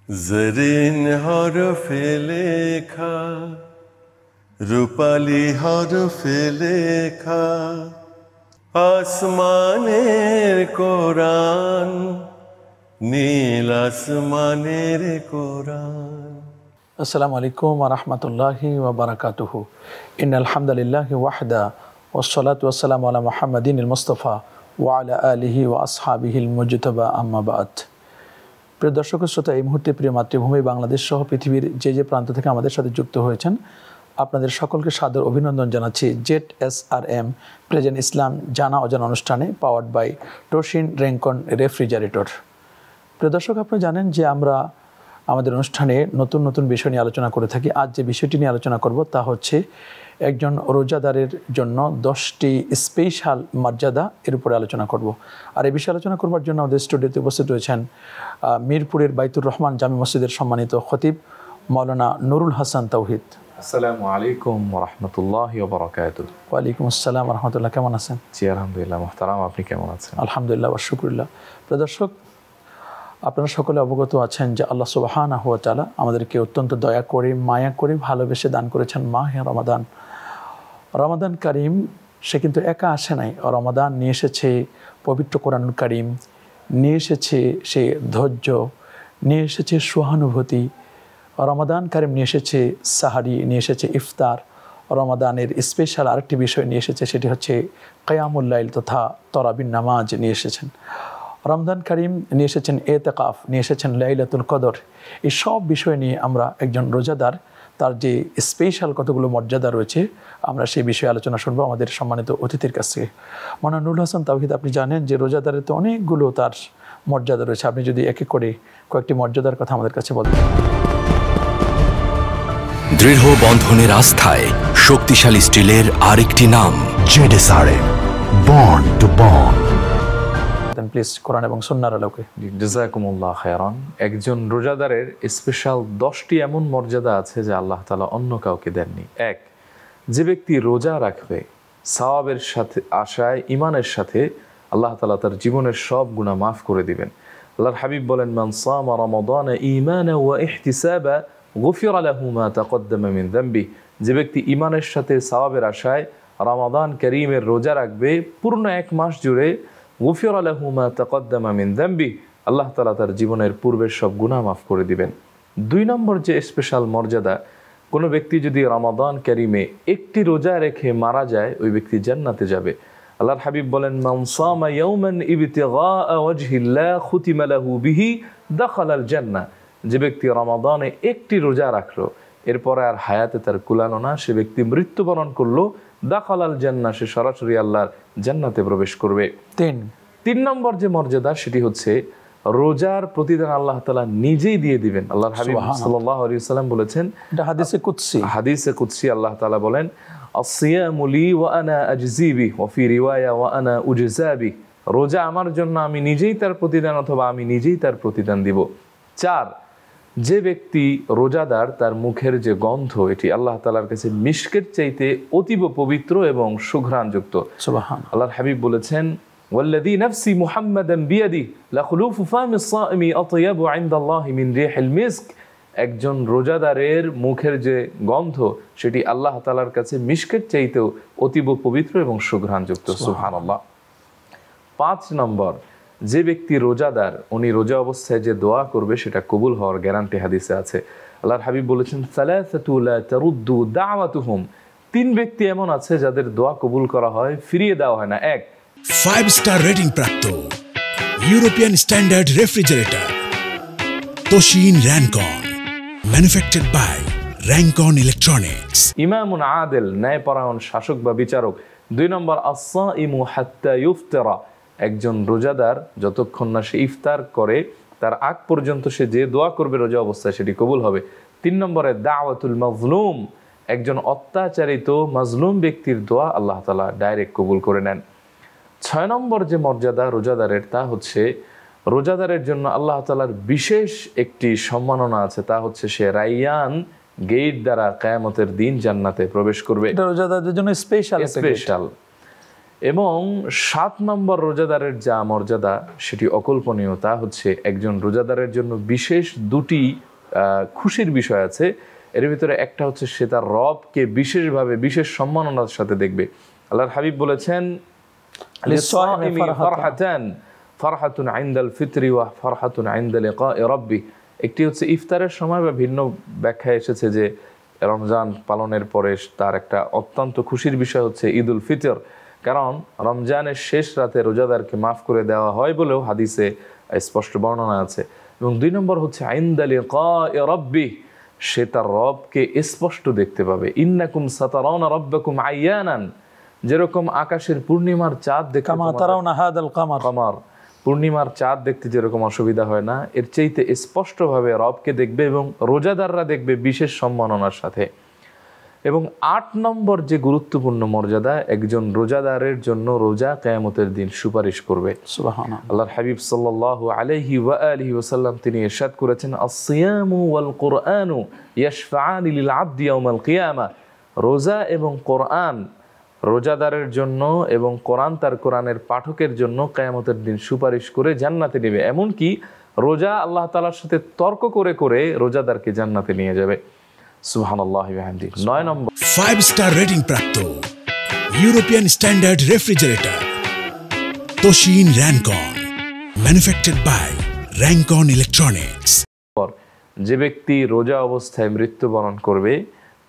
জরিন হরফে লেখা, রূপালি হরফে লেখা, আসমানের কোরআন, নীল আসমানের কোরআন। আসসালামু আলাইকুম ওয়া রাহমাতুল্লাহি ওয়া বারাকাতুহু। ইন্নাল হামদালিল্লাহি ওয়াহদা ওয়াসসালাতু ওয়াসসালামু আলা মুহাম্মাদিনিল মুস্তাফা ওয়া আলা আলিহি ওয়া আসহাবিহিল মুজতাবা, আম্মা বাদ। প্রিয় দর্শক শ্রোতা, এই মুহূর্তে প্রিয় মাতৃভূমি বাংলাদেশ সহ পৃথিবীর যে প্রান্ত থেকে আমাদের সাথে যুক্ত হয়েছেন, আপনাদের সকলকে সাদর অভিনন্দন জানাচ্ছি ZSRM প্রেজেন্ট ইসলাম জানা অজানা অনুষ্ঠানে, পাওয়ার্ড বাই টোশিন রেনকন রেফ্রিজারেটর। প্রিয় দর্শক, আপনি জানেন যে আমরা আমাদের অনুষ্ঠানে নতুন নতুন বিষয় নিয়ে আলোচনা করে থাকি। আজ যে বিষয়টি নিয়ে আলোচনা করব তা হচ্ছে একজন রোজাদারের জন্য 10টি স্পেশাল মর্যাদা, এর উপরে আলোচনা করব। আর এই বিষয়ে আলোচনা করবার জন্য আমাদের স্টুডিওতে উপস্থিত রয়েছেন মিরপুরের বাইতুর রহমান জামি মসজিদের সম্মানিত খতিব মাওলানা নুরুল হাসান তাওহিদ। আসসালামু আলাইকুম ওয়া রাহমাতুল্লাহি ওয়া বারাকাতুহু। ওয়ালাইকুম আসসালাম ওয়া রাহমাতুল্লাহ। কেমন আছেন? জি আলহামদুলিল্লাহ মুহতারাম, আপনি কেমন আছেন? আলহামদুলিল্লাহ ওয়া শুকরিল্লাহ। প্রিয় দর্শক, আপনারা সকলে অবগত আছেন যে আল্লাহ সুবহানাহু ওয়া তাআলা আমাদেরকে অত্যন্ত দয়া করে, মায়া করে, ভালোবেসে দান করেছেন মাহে রমাদান। রমাদান কারিম সে কিন্তু একা আসে নাই। রমাদান নিয়ে এসেছে পবিত্র কোরআনুল কারিম, নিয়ে এসেছে সে ধৈর্য, নিয়ে এসেছে সহানুভূতি। রমাদান কারিম নিয়ে এসেছে সাহারি, নিয়ে এসেছে ইফতার। রমাদানের স্পেশাল আরেকটি বিষয় নিয়ে এসেছে, সেটি হচ্ছে কিয়ামুল লাইল তথা তরাবিন নামাজ নিয়ে এসেছেন। রমজান কারিম নিয়ে এসেছেন এতেকাফ, নিয়ে এসেছেন লাইলাতুল কদর। এই সব বিষয় নিয়ে আমরা একজন রোজাদার, তার যে স্পেশাল কতগুলো মর্যাদা রয়েছে, আমরা সেই বিষয়ে আলোচনা শুনবো আমাদের সম্মানিত অতিথির কাছ থেকে। মাওলানা নুরুল হাসান তাওহিদ, আপনি জানেন যে রোজাদারের তো অনেকগুলো তার মর্যাদা রয়েছে। আপনি যদি এক এক করে কয়েকটি মর্যাদার কথা আমাদের কাছে বলতেন। দৃঢ় বন্ধনের আস্থায় শক্তিশালী স্টিলের আরেকটি নাম ZSRM, bond to bond. Please কোরআন এবং সুন্নাহর আলোকে। জাযাকুমুল্লাহ খায়রান। একজন রোজাদারের স্পেশাল 10টি এমন মর্যাদা আছে যা আল্লাহ তাআলা অন্য কাউকে দেননি। এক, যে ব্যক্তি রোজা রাখবে সওয়াবের সাথে আশায়, ঈমানের সাথে, আল্লাহ তাআলা তার জীবনের সব গুনাহ মাফ করে দিবেন। আল্লাহর হাবিব বলেন, মান সামা রমাদান ঈমানান ওয়া ইহতিসাবা গুফিরা লাহু মা তাকদ্দামা মিন যামবি। যে ব্যক্তি ঈমানের সাথে সওয়াবের আশায় রমাদান কারীমের রোজা রাখবে পূর্ণ এক মাস জুড়ে, গুফিরা লাহু মা তাকদ্দামা মিন যামবি, আল্লাহ তাআলা তার জীবনের পূর্বের সব গুনাহ মাফ করে দিবেন। 2 নম্বর যে স্পেশাল মর্যাদা, কোনো ব্যক্তি যদি রমাদান কারীমে একটি রোজা রেখে মারা যায়, ওই ব্যক্তি জান্নাতে যাবে। আল্লাহর হাবিব বলেন, মান সামা ইয়াওমান ইবতিগা ওয়াজহিল্লাহ খুতিমা লাহু বিহি দাখালাল জান্নাহ। যে ব্যক্তি রমাদানে একটি রোজা রাখলো, এরপরে আর হায়াতে তার কুলানো না, সে ব্যক্তি মৃত্যুবরণ করলো, দাখালাল জান্নাহ, সে সরাসরি আল্লাহর জান্নাতে প্রবেশ করবে। 3 নম্বর যে মর্যাদা, সেটি হচ্ছে রোজার প্রতিদান আল্লাহ তাআলা নিজেই দিয়ে দিবেন। আল্লাহর হাবিব সাল্লাল্লাহু আলাইহি ওয়াসাল্লাম বলেছেন, এটা হাদিসে কুদসি, আল্লাহ তাআলা বলেন, আসসিয়ামু লি ওয়া আনা আজজি বিহি ওয়া ফি রিওয়ায়া ওয়া আনা উজজা বিহি। রোজা আমার জন্য, আমি নিজেই তার প্রতিদান অথবা আমি নিজেই তার প্রতিদান দিব। 4, যে ব্যক্তি রোজাদার, তার মুখের যে গন্ধ, এটি আল্লাহ তাআলার কাছে মিশকের চাইতে অতীব পবিত্র এবং সুঘ্রাণযুক্ত। সুবহানাল্লাহ। আল্লাহর হাবিব বলেছেন, ওয়াল্লাযী নাফসি মুহাম্মাদান বিয়াদিহি লাখুলুফু ফামিস সাইমি আতয়াবু ইনদাল্লাহি মিন রিহিল মিস্ক। একজন রোজাদারের মুখের যে গন্ধ, সেটি আল্লাহ তাআলার কাছে মিশকের চাইতেও অতীব পবিত্র এবং সুঘ্রাণযুক্ত। সুবহানাল্লাহ। 5 নম্বর, যে ব্যক্তি রোজাদার, উনি রোজা অবস্থায় যে দোয়া করবে সেটা কবুল হওয়ার গ্যারান্টি হাদিসে আছে। আল্লাহর হাবিব বলেছেন, সালাসাতু লা তারুদ্দু দাওয়াতুহুম। 3 ব্যক্তি এমন আছে যাদের দোয়া কবুল করা হয়, ফিরিয়ে দেওয়া হয় না। 1, 5-star রেটিং প্রাপ্ত European standard refrigerator Toshin Rancon, manufactured by Rancon electronics. ইমামুন আদিল, ন্যায়পরায়ণ শাসক বা বিচারক। 2 নম্বর, আস-সাইমু হাত্তা ইফতারা। একজন রোজাদার যতক্ষণ না সে ইফতার করে, তার আগ পর্যন্ত সে যে দোয়া করবে রোজা অবস্থায়, সেটি কবুল হবে। 3 নম্বরে, দাওয়াতুল মাজলুম। একজন অত্যাচারিত মাজলুম ব্যক্তির দোয়া আল্লাহ তাআলা ডাইরেক্ট কবুল করে নেন। 6 নম্বর যে মর্যাদা রোজাদারের, তা হচ্ছে রোজাদারের জন্য আল্লাহ তাআলার বিশেষ একটি সম্মাননা আছে, তা হচ্ছে সে রাইয়ান গেট দ্বারা কিয়ামতের দিন জান্নাতে প্রবেশ করবে। এটা রোজাদারদের জন্য স্পেশাল। এবং 7 নম্বর রোজাদারের যা মর্যাদা সেটি অকল্পনীয়। তা হচ্ছে একজন রোজাদারের জন্য বিশেষ 2টি খুশির বিষয় আছে। এর ভিতরে একটা হচ্ছে সে তার রবকে বিশেষভাবে বিশেষ সম্মাননার সাথে দেখবে। আল্লাহর হাবিব বলেছেন লিস-সাইমি ফারহাতান, ফারহাতুন ইনদাল ফিতরি ওয়া ফারহাতুন ইনদা লিকাই রাব্বি। একটি হচ্ছে ইফতারের সময়, বা ভিন্ন ব্যাখ্যায় এসেছে যে রমজান পালনের পরে তার একটা অত্যন্ত খুশির বিষয় হচ্ছে ঈদুল ফিতর, কারণ রমজানের শেষ রাতে রোজাদারকে মাফ করে দেওয়া হয় বলেও হাদিসে স্পষ্ট বর্ণনা আছে। এবং 2 নম্বর হচ্ছে ইনদা লিকাই রাব্বি, সে তার রবকে স্পষ্ট দেখতে পাবে। ইন্নাকুম সাতারাউনা রাব্বাকুম আয়ানান, যেরকম আকাশের পূর্ণিমার চাঁদ দেখতে, কামা তারাউনা হাদাল কামার, পূর্ণিমার চাঁদ দেখতে যেরকম অসুবিধা হয় না, এর চাইতে স্পষ্টভাবে রবকে দেখবে এবং রোজাদাররা দেখবে বিশেষ সম্মাননার সাথে। এবং 8 নম্বর যে গুরুত্বপূর্ণ মর্যাদা, একজন রোজাদারের জন্য রোজা কিয়ামতের দিন সুপারিশ করবে। সুবহানাল্লাহ। আল্লাহর হাবিব সাল্লাল্লাহু আলাইহি ওয়া আলিহি ওয়াসাল্লাম তিনি ইরশাদ করেছেন, আস-সিয়ামু ওয়াল কুরআনু ইয়াশফাআনি লিল আবদি ইয়াউমাল কিয়ামা। রোজা এবং কোরআন রোজাদারের জন্য এবং কোরআনের পাঠকের জন্য কিয়ামতের দিন সুপারিশ করে জান্নাতে নেবে। এমনকি রোজা আল্লাহ তাআলার সাথে তর্ক করে করে রোজাদারকে জান্নাতে নিয়ে যাবে। সুবহানাল্লাহি ওয়া বিহামদিহি। 9 নম্বর 5-star রেটিং প্রাপ্ত European standard refrigerator Toshin Rancon, manufactured by Rancon electronics. যে ব্যক্তি রোজা অবস্থায় মৃত্যুবরণ করবে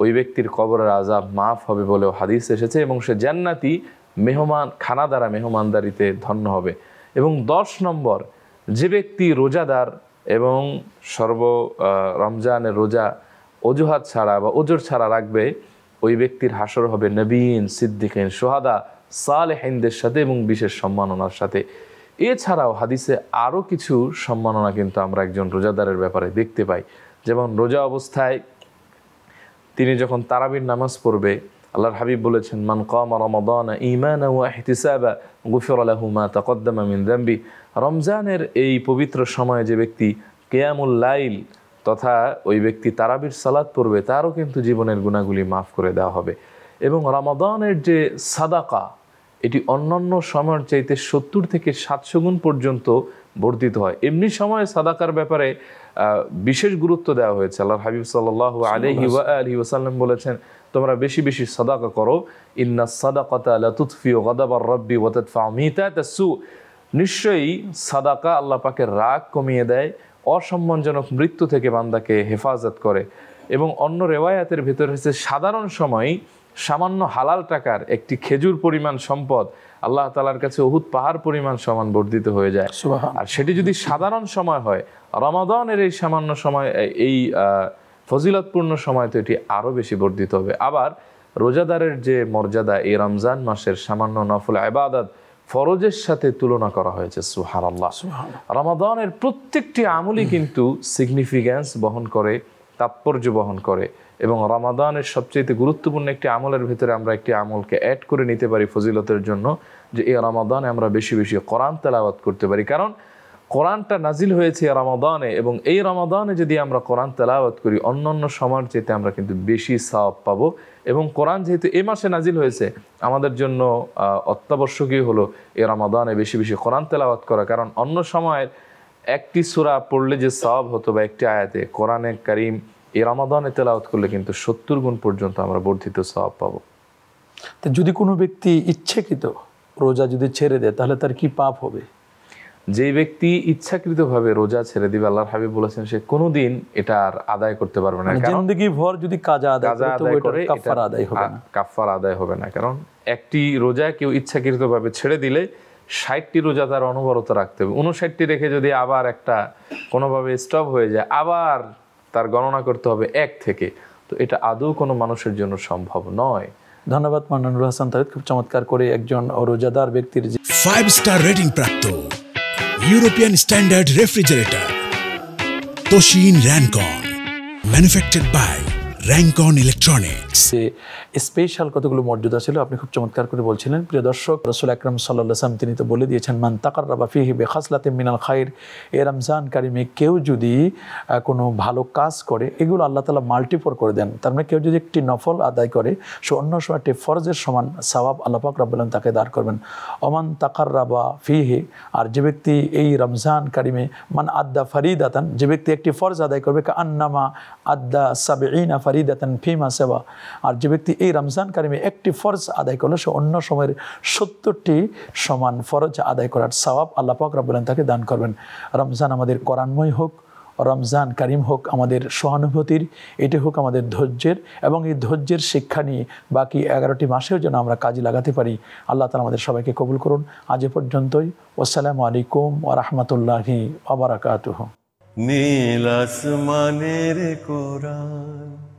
ওই ব্যক্তির কবরের আযাব মাফ হবে বলেও হাদিস এসেছে, এবং সে জান্নাতি মেহমান খানা দ্বারা মেহমানদারিতে ধন্য হবে। এবং 10 নম্বর, যে ব্যক্তি রোজাদার এবং রমজানের রোজা অজুহাত ছাড়া বা ওজর ছাড়া রাখবে, ওই ব্যক্তির হাসর হবে নবীন, সিদ্দিকিন, শুহাদা, সালেহিনদের সাথে এবং বিশেষ সম্মাননার সাথে। এছাড়াও হাদিসে আরও কিছু সম্মাননা কিন্তু আমরা একজন রোজাদারের ব্যাপারে দেখতে পাই। যেমন রোজা অবস্থায় তিনি যখন তারাবির নামাজ পড়বে, আল্লাহর হাবিব বলেছেন, মান কামা রমাদান ঈমানান ওয়া ইহতিসাবা গুফিরা লাহু মা তাকদ্দামা মিন যামবি। রমজানের এই পবিত্র সময়ে যে ব্যক্তি কিয়ামুল লাইল তথা ওই ব্যক্তি তারাবির সালাত পড়বে, তারও কিন্তু জীবনের গুনাহগুলি মাফ করে দেওয়া হবে। এবং রমাদানের যে সাদাকা, এটি অন্যান্য সময়ের চাইতে 70 থেকে 700 গুণ পর্যন্ত বর্ধিত হয়। এমনি সময় সাদাকার ব্যাপারে বিশেষ গুরুত্ব দেওয়া হয়েছে। আল্লাহর হাবিব সাল্লাল্লাহু আলাইহি ওয়া আলিহি ওয়াসাল্লাম বলেছেন, তোমরা বেশি বেশি সাদাকা করো। ইন্নাস সাদাকাতা লা তুতফিউ গাদাবার রাব্বি ওয়া তাদফাউ মিতাতাস সু। নিশ্চয়ই সাদাকা আল্লাহ পাকের রাগ কমিয়ে দেয়, অসম্মানজনক মৃত্যু থেকে বান্দাকে হেফাজত করে। এবং অন্য রেওয়ায়াতের ভিতরে হচ্ছে সাধারণ সময় সামান্য হালাল টাকার একটি খেজুর পরিমাণ সম্পদ আল্লাহ তাআলার কাছে উহুদ পাহাড় পরিমাণ সমান বর্ধিত হয়ে যায়। আর সেটি যদি সাধারণ সময় হয়, রমাদানের এই সামান্য সময়, এই ফজিলতপূর্ণ সময়, তো এটি আরও বেশি বর্ধিত হবে। আবার রোজাদারের যে মর্যাদা, এই রমজান মাসের সামান্য নফল ইবাদত ফরজের সাথে তুলনা করা হয়েছে। সুবহানাল্লাহ। রমাদানের প্রত্যেকটি আমলই কিন্তু সিগনিফিক্যান্স বহন করে, তাৎপর্য বহন করে। এবং রমাদানের সবচেয়ে গুরুত্বপূর্ণ একটি আমলের ভিতরে আমরা একটি আমলকে অ্যাড করে নিতে পারি ফজিলতের জন্য, যে এই রমাদানে আমরা বেশি বেশি কোরআন তেলাওয়াত করতে পারি। কারণ কোরআনটা নাজিল হয়েছে রমাদানে, এবং এই রমাদানে যদি আমরা কোরআন তেলাওয়াত করি অন্যান্য সময়ের চাইতে আমরা কিন্তু বেশি সওয়াব পাবো। এবং কোরআন যেহেতু এই মাসে নাজিল হয়েছে, আমাদের জন্য অত্যাবশ্যকীয় হলো এই রমাদানে বেশি বেশি কোরআন তেলাওয়াত করা। কারণ অন্য সময়ের একটি সূরা পড়লে যে সওয়াব হতো বা একটি আয়াতে, কোরআনে কারীম এই রমাদানে তেলাওয়াত করলে কিন্তু 70 গুণ পর্যন্ত আমরা বর্ধিত সওয়াব পাবো। তো যদি কোনো ব্যক্তি ইচ্ছাকৃত রোজা যদি ছেড়ে দেয়, তাহলে তার কি পাপ হবে? যে ব্যক্তি ইচ্ছাকৃতভাবে রোজা ছেড়ে দিবে, আল্লাহর হাবিব বলেছেন, সে কোনোদিন এটা আর আদায় করতে পারবে না। জিন্দেগি ভর যদি কাজা আদায় করে, কাফারা আদায় হবে না। কাফারা আদায় হবে না। কারণ একটি রোজা কেউ ইচ্ছাকৃতভাবে ছেড়ে দিলে 60টি রোজা তার অনবরত রাখতে হবে। 59টি রেখে যদি আবার একটা কোনোভাবে স্টপ হয়ে যায়, আবার তার গণনা করতে হবে 1 থেকে। তো এটা আদৌ কোনো মানুষের জন্য সম্ভব নয়। ধন্যবাদ মান্নানুর হাসান তাহিদ, খুব চমৎকার করে একজন রোজাদার ব্যক্তির 5-star রেটিং প্রাপ্ত European standard refrigerator Toshin Rancon, manufactured by Rancon electronics. Mathematics. Special কতগুলো মর্যাদা ছিল আপনি খুব চমৎকার করে বলছিলেন। প্রিয় দর্শক, রাসূল আকরাম সাল্লাল্লাহু আলাইহি ওয়াসাল্লাম তিনি তো বলে দিয়েছেন, মান তাকাররাবা ফিহি বিখাসলাতিন মিনাল খায়র, এই রমজান কারিমে কেউ যদি কোনো ভালো কাজ করে এগুলো আল্লাহ তাআলা মাল্টিপল করে দেন। তার মানে কেউ যদি একটি নফল আদায় করে সে অন্য সময় একটি ফরজের সমান সওয়াব আল্লাহ পাক রব্বুল আলামিন তাকে দান করবেন। ওমান তাকাররাবা ফিহি, আর যে ব্যক্তি এই রমজান কারিমে মান আদ্দা ফারিদাতান, যে ব্যক্তি একটি ফরজ আদায় করবে কান্নামা আদ্দা সাবঈনা ফারিদাতান ফিমা সিওয়া, আর যে ব্যক্তি এই রমজান কারিমে একটি ফরজ আদায় করলো সে অন্য সময়ের 70টি সমান ফরজ আদায় করার সওয়াব আল্লাহ পাক রব্বুল আলামিন তাকে দান করবেন। রমজান আমাদের কোরআনময় হোক, রমজান কারিম হোক আমাদের সহানুভূতির, এটি হোক আমাদের ধৈর্যের, এবং এই ধৈর্যের শিক্ষা নিয়ে বাকি 11টি মাসেও যেন আমরা কাজে লাগাতে পারি। আল্লাহ তাআলা আমাদের সবাইকে কবুল করুন। আজ এ পর্যন্তই। আসসালামু আলাইকুম ওয়া রাহমাতুল্লাহি ওয়া বারাকাতুহু। নীল আসমানের কোরআন।